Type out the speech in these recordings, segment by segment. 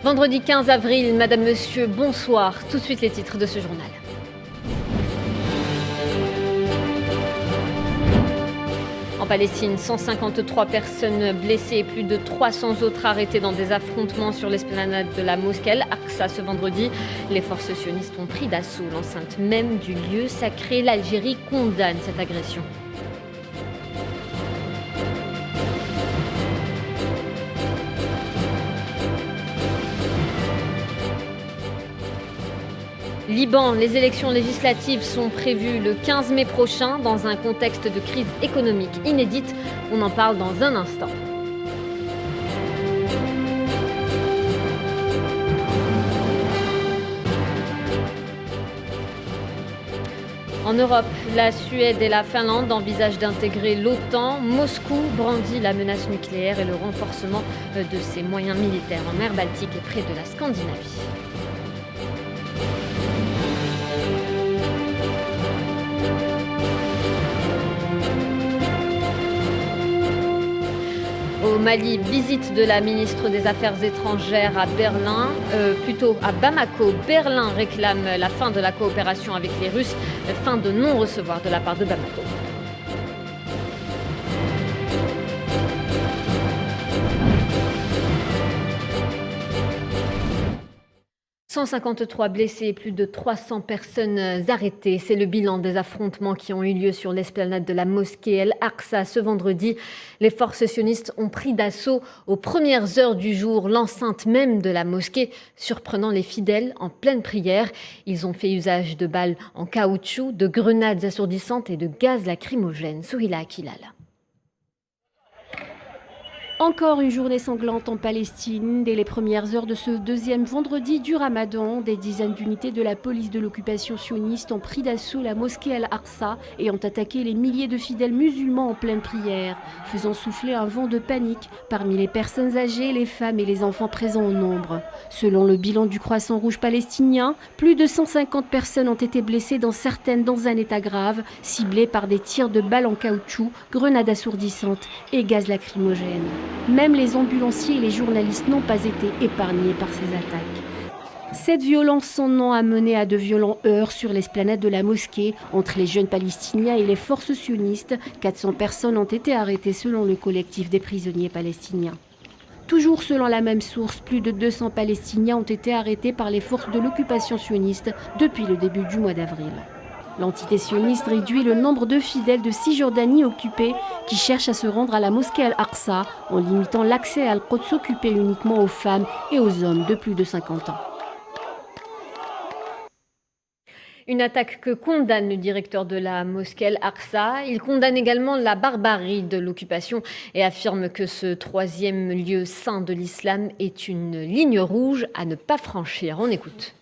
Vendredi 15 avril, Madame, Monsieur, bonsoir. Tout de suite les titres de ce journal. En Palestine, 153 personnes blessées et plus de 300 autres arrêtées dans des affrontements sur l'esplanade de la mosquée Al-Aqsa ce vendredi. Les forces sionistes ont pris d'assaut l'enceinte même du lieu sacré. L'Algérie condamne cette agression. Liban, les élections législatives sont prévues le 15 mai prochain dans un contexte de crise économique inédite. On en parle dans un instant. En Europe, la Suède et la Finlande envisagent d'intégrer l'OTAN. Moscou brandit la menace nucléaire et le renforcement de ses moyens militaires en mer Baltique et près de la Scandinavie. Au Mali, visite de la ministre des Affaires étrangères à à Bamako. Berlin réclame la fin de la coopération avec les Russes, fin de non-recevoir de la part de Bamako. 153 blessés et plus de 300 personnes arrêtées. C'est le bilan des affrontements qui ont eu lieu sur l'esplanade de la mosquée Al-Aqsa ce vendredi. Les forces sionistes ont pris d'assaut aux premières heures du jour l'enceinte même de la mosquée, surprenant les fidèles en pleine prière. Ils ont fait usage de balles en caoutchouc, de grenades assourdissantes et de gaz lacrymogènes. Souhila Akilal. Encore une journée sanglante en Palestine. Dès les premières heures de ce deuxième vendredi du Ramadan, des dizaines d'unités de la police de l'occupation sioniste ont pris d'assaut la mosquée Al-Aqsa et ont attaqué les milliers de fidèles musulmans en pleine prière, faisant souffler un vent de panique parmi les personnes âgées, les femmes et les enfants présents au nombre. Selon le bilan du Croissant Rouge palestinien, plus de 150 personnes ont été blessées, certaines dans un état grave, ciblées par des tirs de balles en caoutchouc, grenades assourdissantes et gaz lacrymogène. Même les ambulanciers et les journalistes n'ont pas été épargnés par ces attaques. Cette violence sans nom a mené à de violents heurts sur l'esplanade de la mosquée entre les jeunes palestiniens et les forces sionistes. 400 personnes ont été arrêtées selon le collectif des prisonniers palestiniens. Toujours selon la même source, plus de 200 Palestiniens ont été arrêtés par les forces de l'occupation sioniste depuis le début du mois d'avril. L'entité sioniste réduit le nombre de fidèles de Cisjordanie occupée qui cherchent à se rendre à la mosquée Al-Aqsa en limitant l'accès à Al-Quds occupé uniquement aux femmes et aux hommes de plus de 50 ans. Une attaque que condamne le directeur de la mosquée Al-Aqsa. Il condamne également la barbarie de l'occupation et affirme que ce troisième lieu saint de l'islam est une ligne rouge à ne pas franchir. On écoute.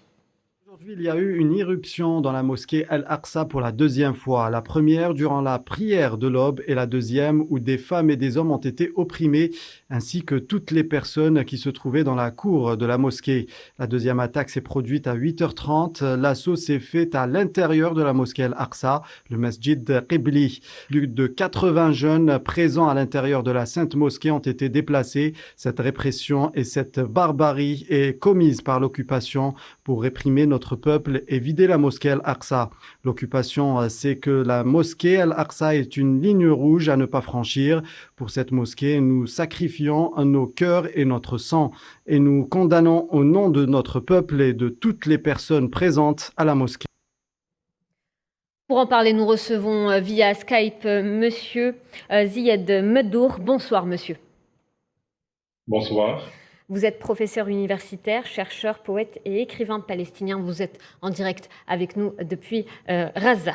Aujourd'hui, il y a eu une irruption dans la mosquée Al-Aqsa pour la deuxième fois. La première durant la prière de l'aube et la deuxième où des femmes et des hommes ont été opprimés, ainsi que toutes les personnes qui se trouvaient dans la cour de la mosquée. La deuxième attaque s'est produite à 8h30. L'assaut s'est fait à l'intérieur de la mosquée Al-Aqsa, le Masjid Qibli. Plus de 80 jeunes présents à l'intérieur de la sainte mosquée ont été déplacés. Cette répression et cette barbarie est commise par l'occupation pour réprimer notre peuple et vider la mosquée Al-Aqsa. L'occupation sait que la mosquée Al-Aqsa est une ligne rouge à ne pas franchir. Pour cette mosquée, nous sacrifions nos cœurs et notre sang et nous condamnons au nom de notre peuple et de toutes les personnes présentes à la mosquée. Pour en parler, nous recevons via Skype Monsieur Zied Meddour. Bonsoir Monsieur. Bonsoir. Vous êtes professeur universitaire, chercheur, poète et écrivain palestinien. Vous êtes en direct avec nous depuis Raza.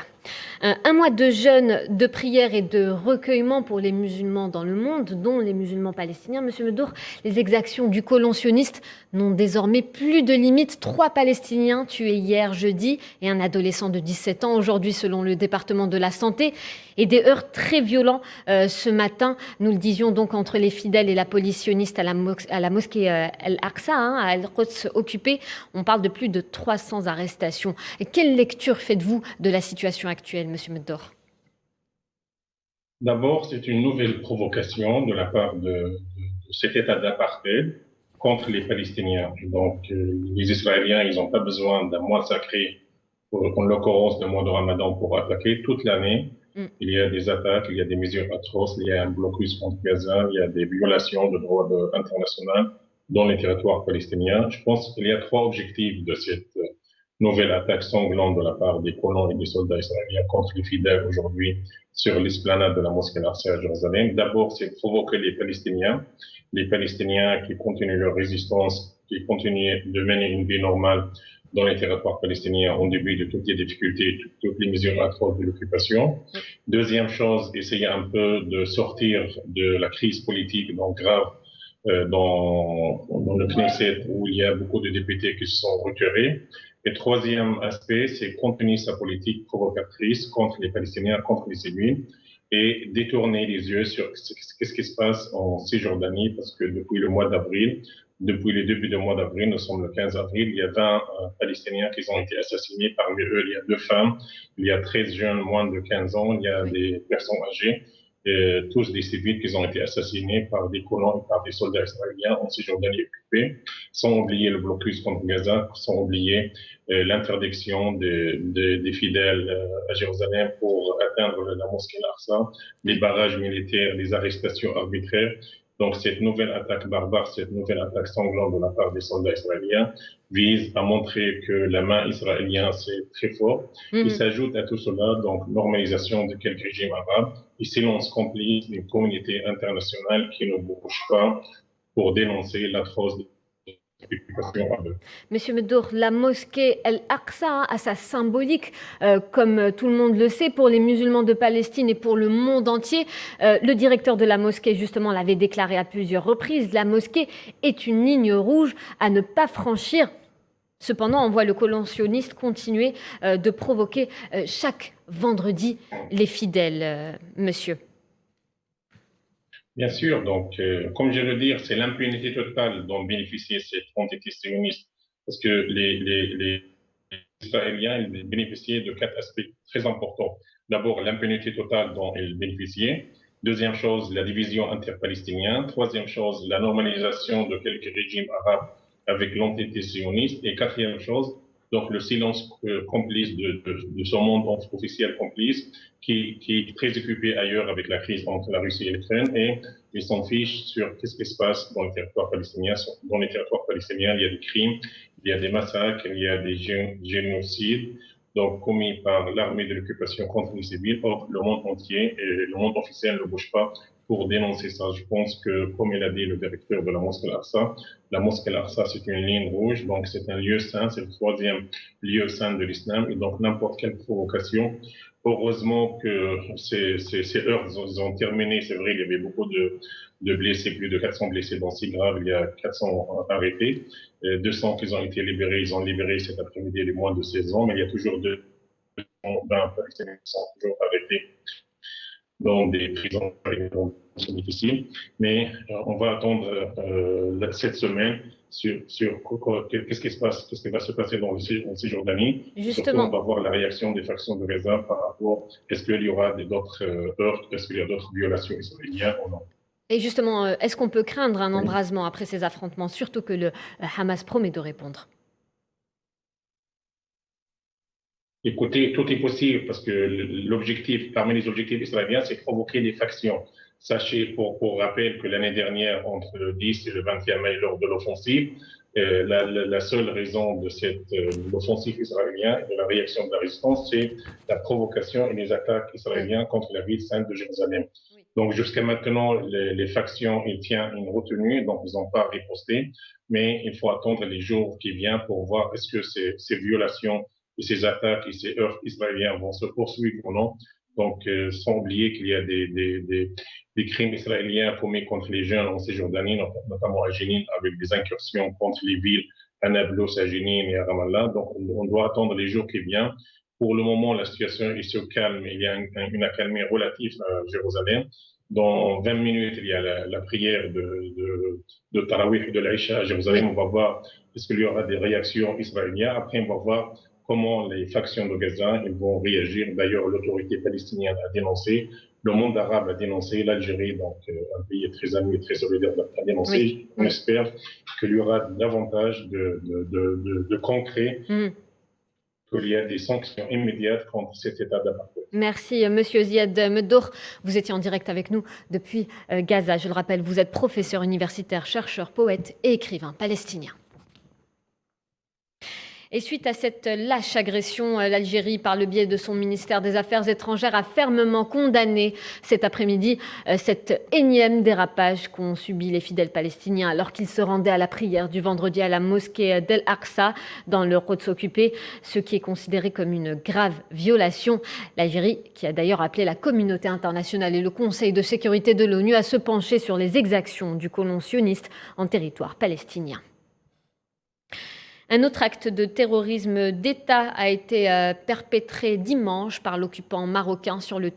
Un mois de jeûne, de prière et de recueillement pour les musulmans dans le monde, dont les musulmans palestiniens. Monsieur Meddour, les exactions du colon sioniste n'ont désormais plus de limites. 3 Palestiniens tués hier jeudi et un adolescent de 17 ans aujourd'hui selon le département de la santé. Et des heurts très violents ce matin, nous le disions donc, entre les fidèles et la police sioniste à la mosquée Al-Aqsa, à Al-Quds occupée. On parle de plus de 300 arrestations. Et quelle lecture faites-vous de la situation actuelle, Monsieur Meddour? D'abord, c'est une nouvelle provocation de la part de cet état d'apartheid contre les Palestiniens. Donc, les Israéliens, ils n'ont pas besoin d'un mois sacré, en l'occurrence d'un mois de Ramadan, pour attaquer. Toute l'année, il y a des attaques, il y a des mesures atroces, il y a un blocus contre Gaza, il y a des violations de droit international dans les territoires palestiniens. Je pense qu'il y a trois objectifs de cette nouvelle attaque sanglante de la part des colons et des soldats israéliens contre les fidèles aujourd'hui sur l'esplanade de la mosquée Al-Aqsa à Jérusalem. D'abord, c'est provoquer les Palestiniens qui continuent leur résistance, qui continuent de mener une vie normale dans les territoires palestiniens en début de toutes les difficultés, toutes les mesures atroces de l'occupation. Deuxième chose, essayer un peu de sortir de la crise politique donc grave dans le Knesset où il y a beaucoup de députés qui se sont retirés. Et troisième aspect, c'est continuer sa politique provocatrice contre les Palestiniens, contre les civils, et détourner les yeux sur ce qui se passe en Cisjordanie, parce que depuis le mois d'avril, depuis le début du mois d'avril, nous sommes le 15 avril, il y a 20 Palestiniens qui ont été assassinés. Parmi eux, il y a 2 femmes, il y a 13 jeunes moins de 15 ans, il y a des personnes âgées, tous des civils qui ont été assassinés par des colons et par des soldats israéliens en Cisjordanie occupée, sans oublier le blocus contre Gaza, sans oublier l'interdiction des fidèles à Jérusalem pour atteindre la mosquée Al-Aqsa, les barrages militaires, les arrestations arbitraires. Donc cette nouvelle attaque barbare, cette nouvelle attaque sanglante de la part des soldats israéliens vise à montrer que la main israélienne c'est très fort. Il s'ajoute à tout cela donc normalisation de quelques régimes arabes et silence complice d'une communauté internationale qui ne bouge pas pour dénoncer l'atroce Monsieur Meddour, la mosquée Al-Aqsa a sa symbolique, comme tout le monde le sait, pour les musulmans de Palestine et pour le monde entier. Le directeur de la mosquée, justement, l'avait déclaré à plusieurs reprises. La mosquée est une ligne rouge à ne pas franchir. Cependant, on voit le colon sioniste continuer de provoquer chaque vendredi les fidèles, monsieur. Bien sûr, donc, comme je veux dire, c'est l'impunité totale dont bénéficie cette entité sioniste, parce que les Israéliens ils bénéficiaient de 4 aspects très importants. D'abord, l'impunité totale dont ils bénéficiaient. Deuxième chose, la division interpalestinienne. Troisième chose, la normalisation de quelques régimes arabes avec l'entité sioniste. Et quatrième chose, donc le silence complice de ce monde officiel complice qui est très occupé ailleurs avec la crise entre la Russie et l'Ukraine et ils s'en fichent sur qu'est-ce qui se passe dans les territoires palestiniens. Dans les territoires palestiniens, il y a des crimes, il y a des massacres, il y a des génocides donc commis par l'armée de l'occupation contre les civils. Or, le monde entier et le monde officiel ne bouge pas pour dénoncer ça. Je pense que, comme il a dit le directeur de la mosquée Al-Aqsa, la mosquée Al-Aqsa, c'est une ligne rouge, donc c'est un lieu saint, c'est le 3e lieu saint de l'islam, et donc n'importe quelle provocation. Heureusement que ces heurts, ils ont terminé, c'est vrai, il y avait beaucoup de blessés, plus de 400 blessés dans si grave, il y a 400 arrêtés, 200 qui ont été libérés, ils ont libéré cet après-midi les moins de 16 ans, mais il y a toujours 20 Palestiniens qui sont toujours arrêtés dans des prisons c'est difficile, mais on va attendre cette semaine sur qu'est-ce qui se passe, qu'est-ce qui va se passer en Cisjordanie. Justement. Surtout, on va voir la réaction des factions de Gaza par rapport est-ce qu'il y aura d'autres heurts, est-ce qu'il y a d'autres violations israéliennes ou non. Et justement, est-ce qu'on peut craindre un embrasement après ces affrontements, surtout que le Hamas promet de répondre? Écoutez, tout est possible parce que l'objectif, parmi les objectifs israéliens, c'est provoquer des factions. Sachez, pour rappel, que l'année dernière, entre le 10 et le 21 mai, lors de l'offensive, la seule raison de l'offensive israélienne et de la réaction de la résistance, c'est la provocation et les attaques israéliennes contre la ville sainte de Jérusalem. Oui. Donc, jusqu'à maintenant, les factions, ils tiennent une retenue, donc ils n'ont pas riposté, mais il faut attendre les jours qui viennent pour voir est-ce que ces violations et ces attaques et ces heurts israéliens vont se poursuivre ou non. Donc, sans oublier qu'il y a des crimes israéliens commis contre les jeunes en Cisjordanie, notamment à Jénine, avec des incursions contre les villes à Nablus, à Jénine et à Ramallah. Donc, on doit attendre les jours qui viennent. Pour le moment, la situation est se calme. Il y a une accalmie relative à Jérusalem. Dans 20 minutes, il y a la prière de Tarawih et de l'Aïcha à Jérusalem. On va voir est-ce qu'il y aura des réactions israéliennes. Après, on va voir comment les factions de Gaza ils vont réagir. D'ailleurs, l'autorité palestinienne a dénoncé le monde arabe a dénoncé, l'Algérie, donc un pays très ami et très solidaire, a dénoncé. Oui, On espère qu'il y aura davantage de concret, qu'il y a des sanctions immédiates contre cet état d'apartheid. Merci, Monsieur Ziad Meddour. Vous étiez en direct avec nous depuis Gaza. Je le rappelle, vous êtes professeur universitaire, chercheur, poète et écrivain palestinien. Et suite à cette lâche agression, l'Algérie, par le biais de son ministère des Affaires étrangères, a fermement condamné cet après-midi cet énième dérapage qu'ont subi les fidèles palestiniens alors qu'ils se rendaient à la prière du vendredi à la mosquée d'El Aqsa dans le Quds occupé, ce qui est considéré comme une grave violation. L'Algérie, qui a d'ailleurs appelé la communauté internationale et le Conseil de sécurité de l'ONU à se pencher sur les exactions du colon sioniste en territoire palestinien. Un autre acte de terrorisme d'État a été perpétré dimanche par l'occupant marocain sur le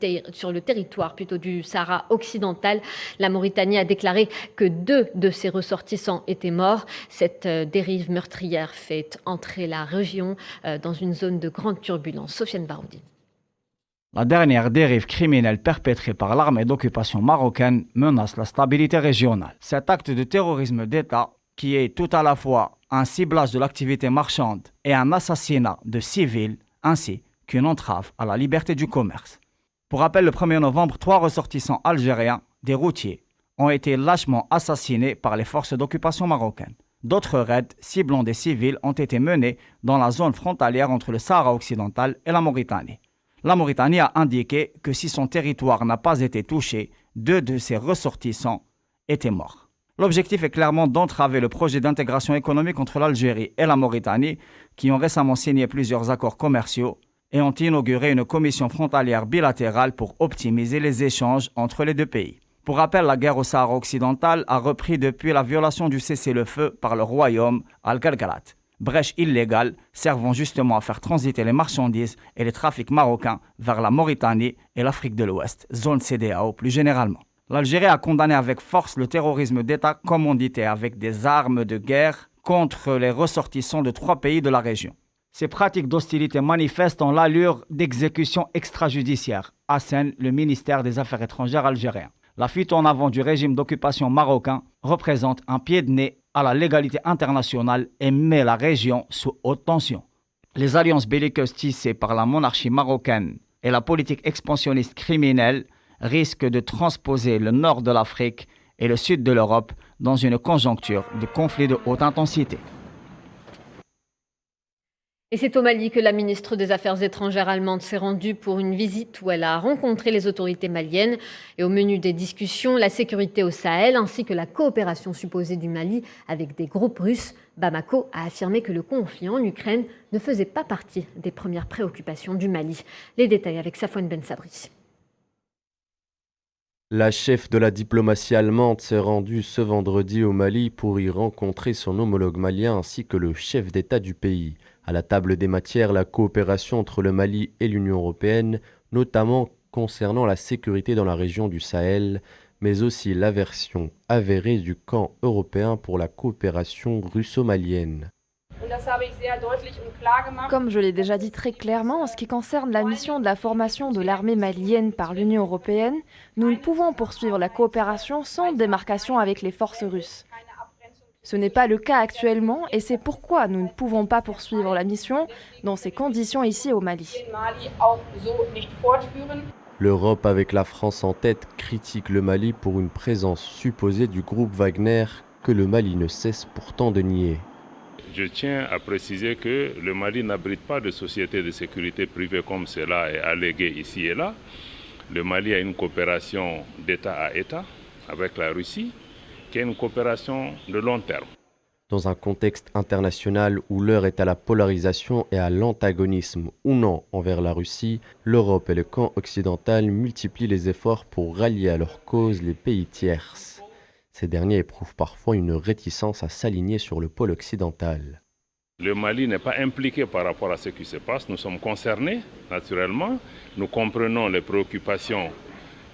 territoire du Sahara occidental. La Mauritanie a déclaré que 2 de ses ressortissants étaient morts. Cette dérive meurtrière fait entrer la région dans une zone de grande turbulence. Sofiane Baroudi. La dernière dérive criminelle perpétrée par l'armée d'occupation marocaine menace la stabilité régionale. Cet acte de terrorisme d'État, qui est tout à la fois un ciblage de l'activité marchande et un assassinat de civils, ainsi qu'une entrave à la liberté du commerce. Pour rappel, le 1er novembre, 3 ressortissants algériens, des routiers, ont été lâchement assassinés par les forces d'occupation marocaines. D'autres raids ciblant des civils ont été menés dans la zone frontalière entre le Sahara occidental et la Mauritanie. La Mauritanie a indiqué que si son territoire n'a pas été touché, 2 de ses ressortissants étaient morts. L'objectif est clairement d'entraver le projet d'intégration économique entre l'Algérie et la Mauritanie, qui ont récemment signé plusieurs accords commerciaux et ont inauguré une commission frontalière bilatérale pour optimiser les échanges entre les 2 pays. Pour rappel, la guerre au Sahara occidental a repris depuis la violation du cessez-le-feu par le royaume Al-Galgalat, brèche illégale servant justement à faire transiter les marchandises et les trafics marocains vers la Mauritanie et l'Afrique de l'Ouest, zone CEDEAO plus généralement. L'Algérie a condamné avec force le terrorisme d'État commandité avec des armes de guerre contre les ressortissants de 3 pays de la région. Ces pratiques d'hostilité manifestes ont l'allure d'exécution extrajudiciaire, assène le ministère des Affaires étrangères algérien. La fuite en avant du régime d'occupation marocain représente un pied de nez à la légalité internationale et met la région sous haute tension. Les alliances belliqueuses tissées par la monarchie marocaine et la politique expansionniste criminelle risque de transposer le nord de l'Afrique et le sud de l'Europe dans une conjoncture de conflits de haute intensité. Et c'est au Mali que la ministre des Affaires étrangères allemande s'est rendue pour une visite où elle a rencontré les autorités maliennes. Et au menu des discussions, la sécurité au Sahel ainsi que la coopération supposée du Mali avec des groupes russes. Bamako a affirmé que le conflit en Ukraine ne faisait pas partie des premières préoccupations du Mali. Les détails avec Safouane Ben Sabri. La chef de la diplomatie allemande s'est rendue ce vendredi au Mali pour y rencontrer son homologue malien ainsi que le chef d'État du pays. À la table des matières, la coopération entre le Mali et l'Union européenne, notamment concernant la sécurité dans la région du Sahel, mais aussi l'aversion avérée du camp européen pour la coopération russo-malienne. Comme je l'ai déjà dit très clairement, en ce qui concerne la mission de la formation de l'armée malienne par l'Union européenne, nous ne pouvons poursuivre la coopération sans démarcation avec les forces russes. Ce n'est pas le cas actuellement et c'est pourquoi nous ne pouvons pas poursuivre la mission dans ces conditions ici au Mali. L'Europe, avec la France en tête, critique le Mali pour une présence supposée du groupe Wagner que le Mali ne cesse pourtant de nier. Je tiens à préciser que le Mali n'abrite pas de société de sécurité privée comme cela est allégué ici et là. Le Mali a une coopération d'État à État avec la Russie, qui est une coopération de long terme. Dans un contexte international où l'heure est à la polarisation et à l'antagonisme ou non envers la Russie, l'Europe et le camp occidental multiplient les efforts pour rallier à leur cause les pays tierces. Ces derniers éprouvent parfois une réticence à s'aligner sur le pôle occidental. Le Mali n'est pas impliqué par rapport à ce qui se passe. Nous sommes concernés, naturellement. Nous comprenons les préoccupations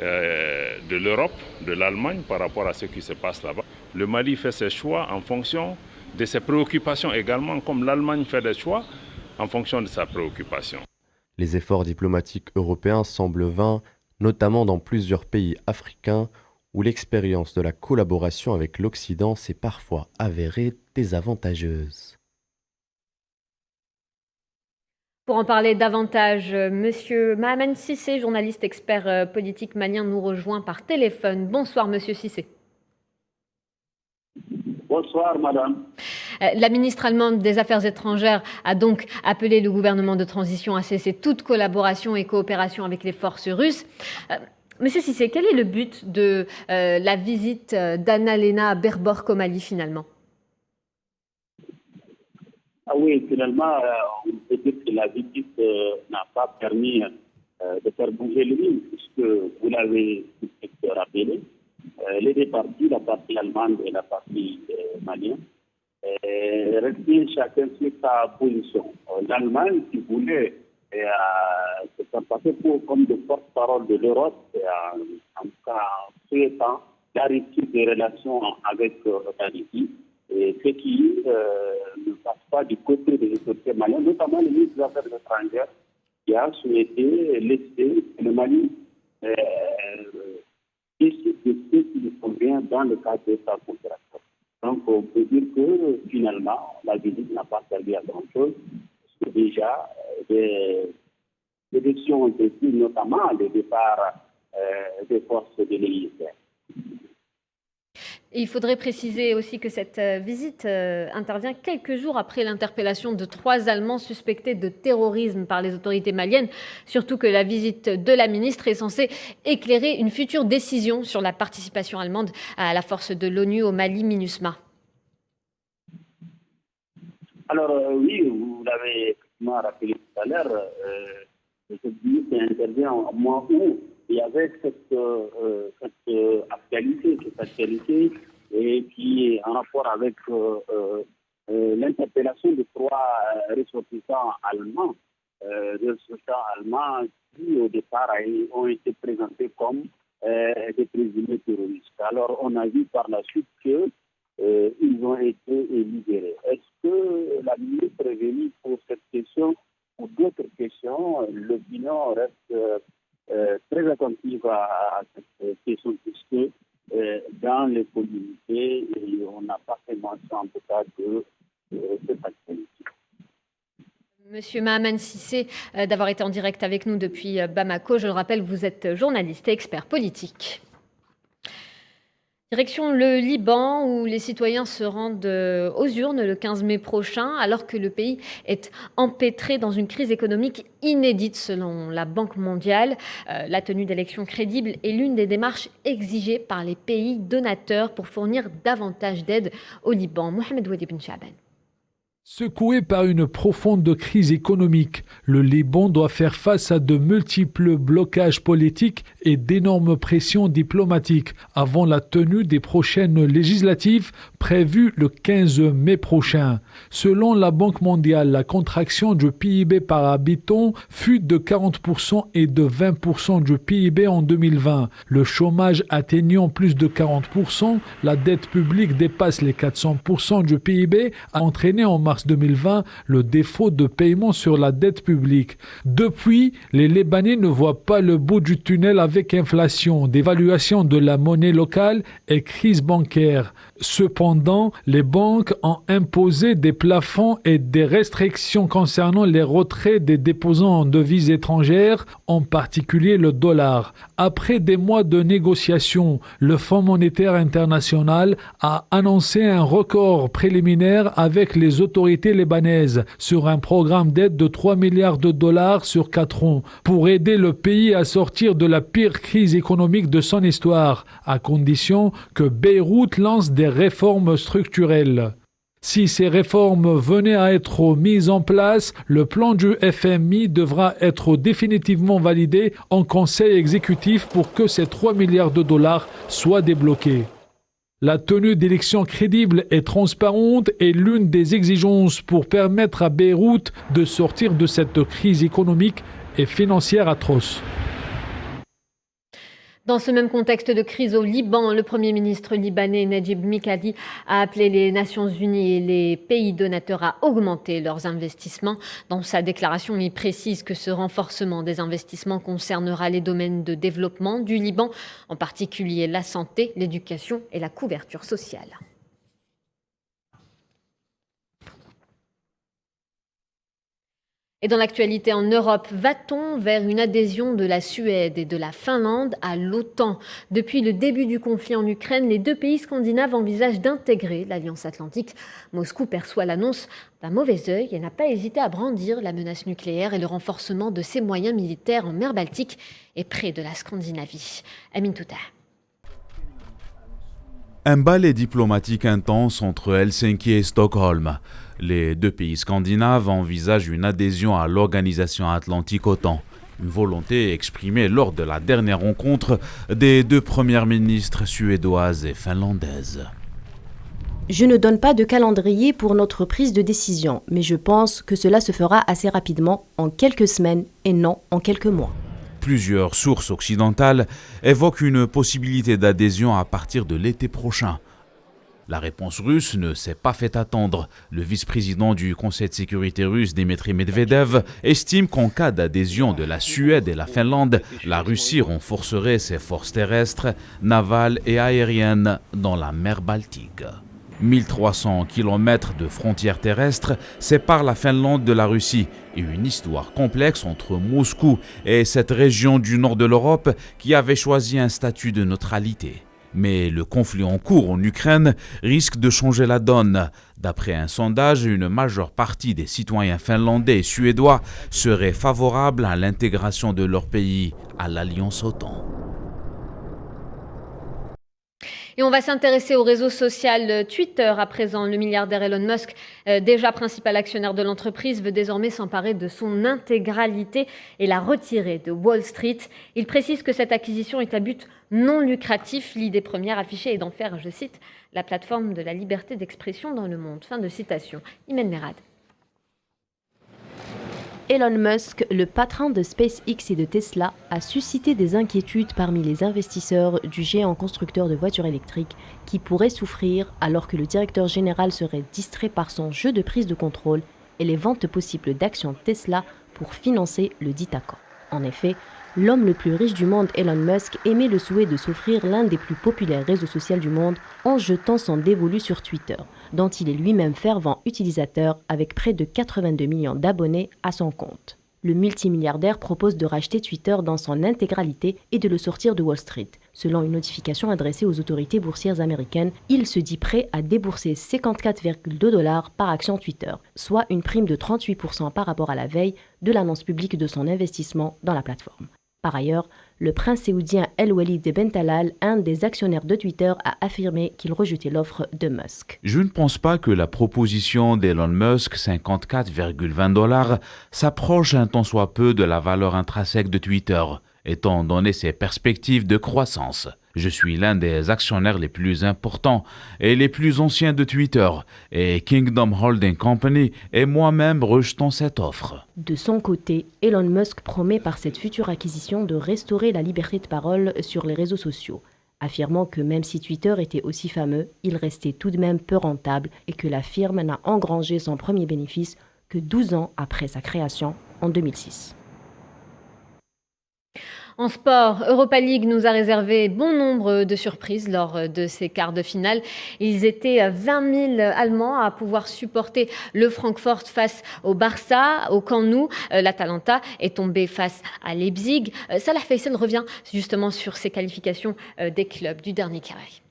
de l'Europe, de l'Allemagne par rapport à ce qui se passe là-bas. Le Mali fait ses choix en fonction de ses préoccupations également, comme l'Allemagne fait des choix en fonction de sa préoccupation. Les efforts diplomatiques européens semblent vains, notamment dans plusieurs pays africains où l'expérience de la collaboration avec l'Occident s'est parfois avérée désavantageuse. Pour en parler davantage, Monsieur Mahaman Cissé, journaliste expert politique malien, nous rejoint par téléphone. Bonsoir, Monsieur Cissé. Bonsoir, madame. La ministre allemande des Affaires étrangères a donc appelé le gouvernement de transition à cesser toute collaboration et coopération avec les forces russes. Monsieur Cissé, quel est le but de la visite d'Annalena Baerbock au Mali finalement? Ah oui, finalement, on peut dire que la visite n'a pas permis de faire bouger le monde, puisque vous l'avez rappelé, les deux parties, la partie allemande et la partie malienne, restaient chacun sur sa position. L'Allemagne, qui voulait se faire passer comme de porte-parole de l'Europe, en tout cas en souhaitant clarifier des relations avec la Russie, et ce qui ne passe pas du côté des autorités maliennes, notamment le ministre des Affaires étrangères, qui a souhaité laisser le Mali décider de ce qui lui convient dans le cadre de sa coopération. Donc, on peut dire que finalement, la visite n'a pas servi à grand-chose, parce que déjà, des élections ont été prises, notamment le départ des forces de l'EISR. Il faudrait préciser aussi que cette visite intervient quelques jours après l'interpellation de 3 Allemands suspectés de terrorisme par les autorités maliennes, surtout que la visite de la ministre est censée éclairer une future décision sur la participation allemande à la force de l'ONU au Mali, MINUSMA. Alors oui, vous l'avez effectivement rappelé tout à l'heure, cette visite intervient au mois où il y avait cette actualité et qui est en rapport avec l'interpellation de 3 ressortissants allemands, qui au départ ont été présentés comme des présumés terroristes. Alors on a vu par la suite qu'ils ont été libérés. Est-ce que la ministre est venue pour cette question ou d'autres questions? L'opinion reste très attentive à cette question, puisque dans les communautés, on n'a pas fait mention en tout cas de cette actualité. Monsieur Mahaman Cissé, d'avoir été en direct avec nous depuis Bamako. Je le rappelle, vous êtes journaliste et expert politique. Direction le Liban, où les citoyens se rendent aux urnes le 15 mai prochain, alors que le pays est empêtré dans une crise économique inédite selon la Banque mondiale. La tenue d'élections crédibles est l'une des démarches exigées par les pays donateurs pour fournir davantage d'aide au Liban. Mohamed Wadi Ben Chaban. Secoué par une profonde crise économique, le Liban doit faire face à de multiples blocages politiques et d'énormes pressions diplomatiques avant la tenue des prochaines législatives prévues le 15 mai prochain. Selon la Banque mondiale, la contraction du PIB par habitant fut de 40% et de 20% du PIB en 2020. Le chômage atteignant plus de 40%, la dette publique dépasse les 400% du PIB, a entraîné en mars 2020 le défaut de paiement sur la dette publique. Depuis, les Libanais ne voient pas le bout du tunnel avec inflation, dévaluation de la monnaie locale et crise bancaire. Cependant, les banques ont imposé des plafonds et des restrictions concernant les retraits des déposants en devises étrangères, en particulier le dollar. Après des mois de négociations, le Fonds monétaire international a annoncé un record préliminaire avec les autorités libanaises sur un programme d'aide de 3 milliards de dollars sur 4 ans pour aider le pays à sortir de la pire crise économique de son histoire, à condition que Beyrouth lance des réformes structurelles. Si ces réformes venaient à être mises en place, le plan du FMI devra être définitivement validé en conseil exécutif pour que ces 3 milliards de dollars soient débloqués. La tenue d'élections crédibles et transparentes est l'une des exigences pour permettre à Beyrouth de sortir de cette crise économique et financière atroce. Dans ce même contexte de crise au Liban, le Premier ministre libanais Najib Mikati a appelé les Nations Unies et les pays donateurs à augmenter leurs investissements. Dans sa déclaration, il précise que ce renforcement des investissements concernera les domaines de développement du Liban, en particulier la santé, l'éducation et la couverture sociale. Et dans l'actualité en Europe, va-t-on vers une adhésion de la Suède et de la Finlande à l'OTAN ? Depuis le début du conflit en Ukraine, les deux pays scandinaves envisagent d'intégrer l'Alliance Atlantique. Moscou perçoit l'annonce d'un mauvais œil et n'a pas hésité à brandir la menace nucléaire et le renforcement de ses moyens militaires en mer Baltique et près de la Scandinavie. Amin Touta. Un ballet diplomatique intense entre Helsinki et Stockholm. Les deux pays scandinaves envisagent une adhésion à l'Organisation Atlantique OTAN. Une volonté exprimée lors de la dernière rencontre des deux premières ministres suédoises et finlandaises. Je ne donne pas de calendrier pour notre prise de décision, mais je pense que cela se fera assez rapidement, en quelques semaines et non en quelques mois. Plusieurs sources occidentales évoquent une possibilité d'adhésion à partir de l'été prochain. La réponse russe ne s'est pas fait attendre. Le vice-président du Conseil de sécurité russe, Dmitry Medvedev, estime qu'en cas d'adhésion de la Suède et la Finlande, la Russie renforcerait ses forces terrestres, navales et aériennes dans la mer Baltique. 1300 km de frontières terrestres séparent la Finlande de la Russie et une histoire complexe entre Moscou et cette région du nord de l'Europe qui avait choisi un statut de neutralité. Mais le conflit en cours en Ukraine risque de changer la donne. D'après un sondage, une majeure partie des citoyens finlandais et suédois seraient favorables à l'intégration de leur pays à l'Alliance OTAN. Et on va s'intéresser au réseau social Twitter à présent. Le milliardaire Elon Musk, déjà principal actionnaire de l'entreprise, veut désormais s'emparer de son intégralité et la retirer de Wall Street. Il précise que cette acquisition est à but non lucratif. L'idée première affichée est d'en faire, je cite, la plateforme de la liberté d'expression dans le monde. Fin de citation. Imen Merad. Elon Musk, le patron de SpaceX et de Tesla, a suscité des inquiétudes parmi les investisseurs du géant constructeur de voitures électriques qui pourraient souffrir alors que le directeur général serait distrait par son jeu de prise de contrôle et les ventes possibles d'actions Tesla pour financer le dit accord. En effet, l'homme le plus riche du monde, Elon Musk, émet le souhait de s'offrir l'un des plus populaires réseaux sociaux du monde en jetant son dévolu sur Twitter, dont il est lui-même fervent utilisateur avec près de 82 millions d'abonnés à son compte. Le multimilliardaire propose de racheter Twitter dans son intégralité et de le sortir de Wall Street. Selon une notification adressée aux autorités boursières américaines, il se dit prêt à débourser 54,2 $ par action Twitter, soit une prime de 38% par rapport à la veille de l'annonce publique de son investissement dans la plateforme. Par ailleurs, le prince saoudien El Walid Ben Talal, un des actionnaires de Twitter, a affirmé qu'il rejetait l'offre de Musk. Je ne pense pas que la proposition d'Elon Musk, 54,20 $, s'approche un tant soit peu de la valeur intrinsèque de Twitter, étant donné ses perspectives de croissance. Je suis l'un des actionnaires les plus importants et les plus anciens de Twitter, et Kingdom Holding Company et moi-même rejetons cette offre. De son côté, Elon Musk promet par cette future acquisition de restaurer la liberté de parole sur les réseaux sociaux, affirmant que même si Twitter était aussi fameux, il restait tout de même peu rentable et que la firme n'a engrangé son premier bénéfice que 12 ans après sa création en 2006. En sport, Europa League nous a réservé bon nombre de surprises lors de ces quarts de finale. Ils étaient 20 000 Allemands à pouvoir supporter le Francfort face au Barça, au Camp Nou. L'Atalanta est tombé face à Leipzig. Salah Faisal revient justement sur ces qualifications des clubs du dernier carré.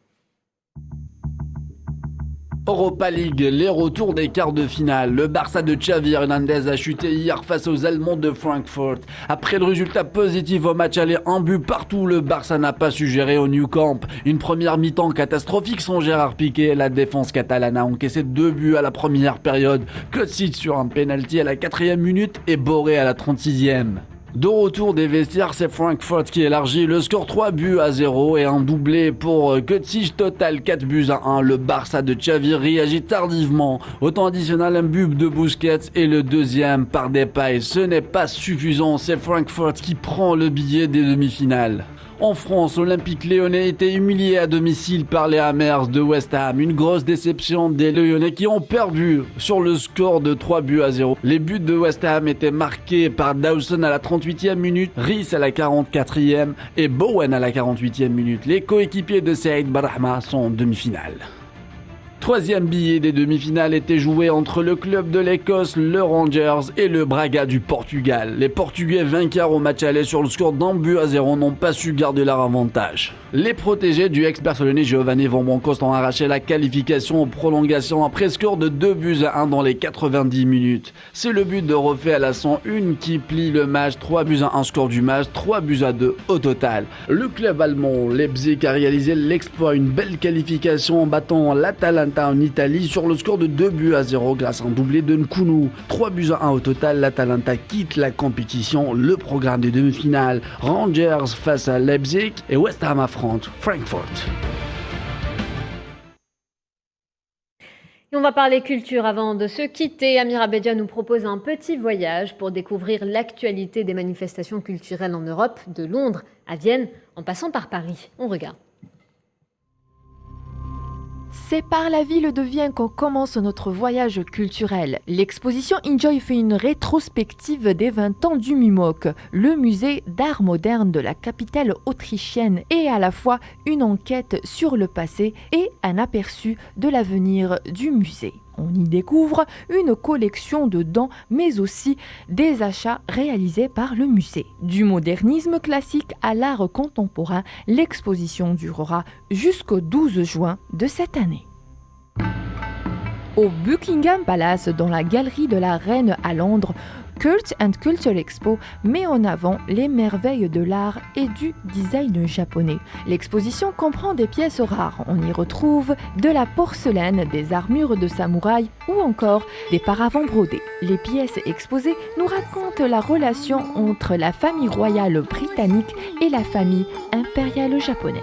Europa League, les retours des quarts de finale. Le Barça de Xavi Hernandez a chuté hier face aux Allemands de Francfort. Après le résultat positif au match aller, un but partout, le Barça n'a pas su gérer au Nou Camp. Une première mi-temps catastrophique sans Gérard Piqué. La défense catalane a encaissé 2 buts à la première période. Kostic sur un penalty à la 4e minute et Boré à la 36e. De retour des vestiaires, c'est Francfort qui élargit le score 3-0 et un doublé pour Kostic, total 4-1. Le Barça de Xavi réagit tardivement. Au temps additionnel, un but de Busquets et le deuxième par Depay. Ce n'est pas suffisant, c'est Francfort qui prend le billet des demi-finales. En France, l'Olympique lyonnais était humilié à domicile par les Hammers de West Ham. Une grosse déception des Lyonnais qui ont perdu sur le score de 3-0. Les buts de West Ham étaient marqués par Dawson à la 38e minute, Rhys à la 44e et Bowen à la 48e minute. Les coéquipiers de Saïd Barahma sont en demi-finale. Troisième billet des demi-finales était joué entre le club de l'Écosse, le Rangers, et le Braga du Portugal. Les Portugais vainqueurs au match aller sur le score d'1-0 n'ont pas su garder leur avantage. Les protégés du ex-Barcelonais Giovanni Van Bronckhorst ont arraché la qualification en prolongation après score de 2-1 dans les 90 minutes. C'est le but de Rafael à la 101 qui plie le match, 3-1 score du match, 3-2 au total. Le club allemand Leipzig a réalisé l'exploit, une belle qualification en battant l'Atalanta en Italie sur le score de 2-0 grâce à un doublé de Nkunku. 3-1 au total, l'Atalanta quitte la compétition. Le programme des demi-finales, Rangers face à Leipzig et West Ham affronte Francfort. Et on va parler culture avant de se quitter. Amira Bedia nous propose un petit voyage pour découvrir l'actualité des manifestations culturelles en Europe, de Londres à Vienne, en passant par Paris. On regarde. C'est par la ville de Vienne qu'on commence notre voyage culturel. L'exposition Enjoy fait une rétrospective des 20 ans du MUMOC, le musée d'art moderne de la capitale autrichienne, et à la fois une enquête sur le passé et un aperçu de l'avenir du musée. On y découvre une collection de dons, mais aussi des achats réalisés par le musée. Du modernisme classique à l'art contemporain, l'exposition durera jusqu'au 12 juin de cette année. Au Buckingham Palace, dans la galerie de la Reine à Londres, Cult and Culture Expo met en avant les merveilles de l'art et du design japonais. L'exposition comprend des pièces rares. On y retrouve de la porcelaine, des armures de samouraï ou encore des paravents brodés. Les pièces exposées nous racontent la relation entre la famille royale britannique et la famille impériale japonaise.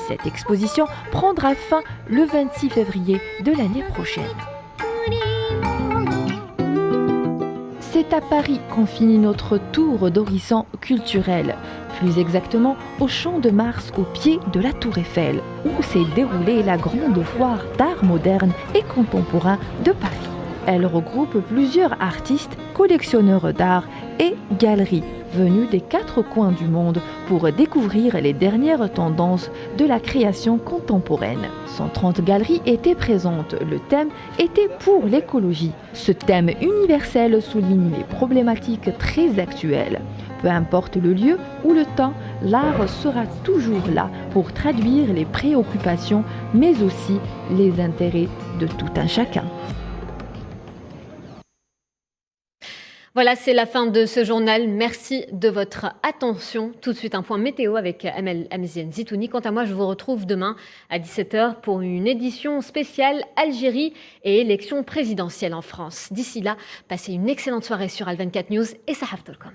Cette exposition prendra fin le 26 février de l'année prochaine. C'est à Paris qu'on finit notre tour d'horizon culturel, plus exactement au Champ de Mars au pied de la Tour Eiffel, où s'est déroulée la grande foire d'art moderne et contemporain de Paris. Elle regroupe plusieurs artistes, collectionneurs d'art et galeries venus des 4 coins du monde pour découvrir les dernières tendances de la création contemporaine. 130 galeries étaient présentes. Le thème était pour l'écologie. Ce thème universel souligne les problématiques très actuelles. Peu importe le lieu ou le temps, l'art sera toujours là pour traduire les préoccupations, mais aussi les intérêts de tout un chacun. Voilà, c'est la fin de ce journal. Merci de votre attention. Tout de suite, un point météo avec Amel Amzienne Zitouni. Quant à moi, je vous retrouve demain à 17h pour une édition spéciale Algérie et élection présidentielle en France. D'ici là, passez une excellente soirée sur Al 24 News et Sahaf Tolkom.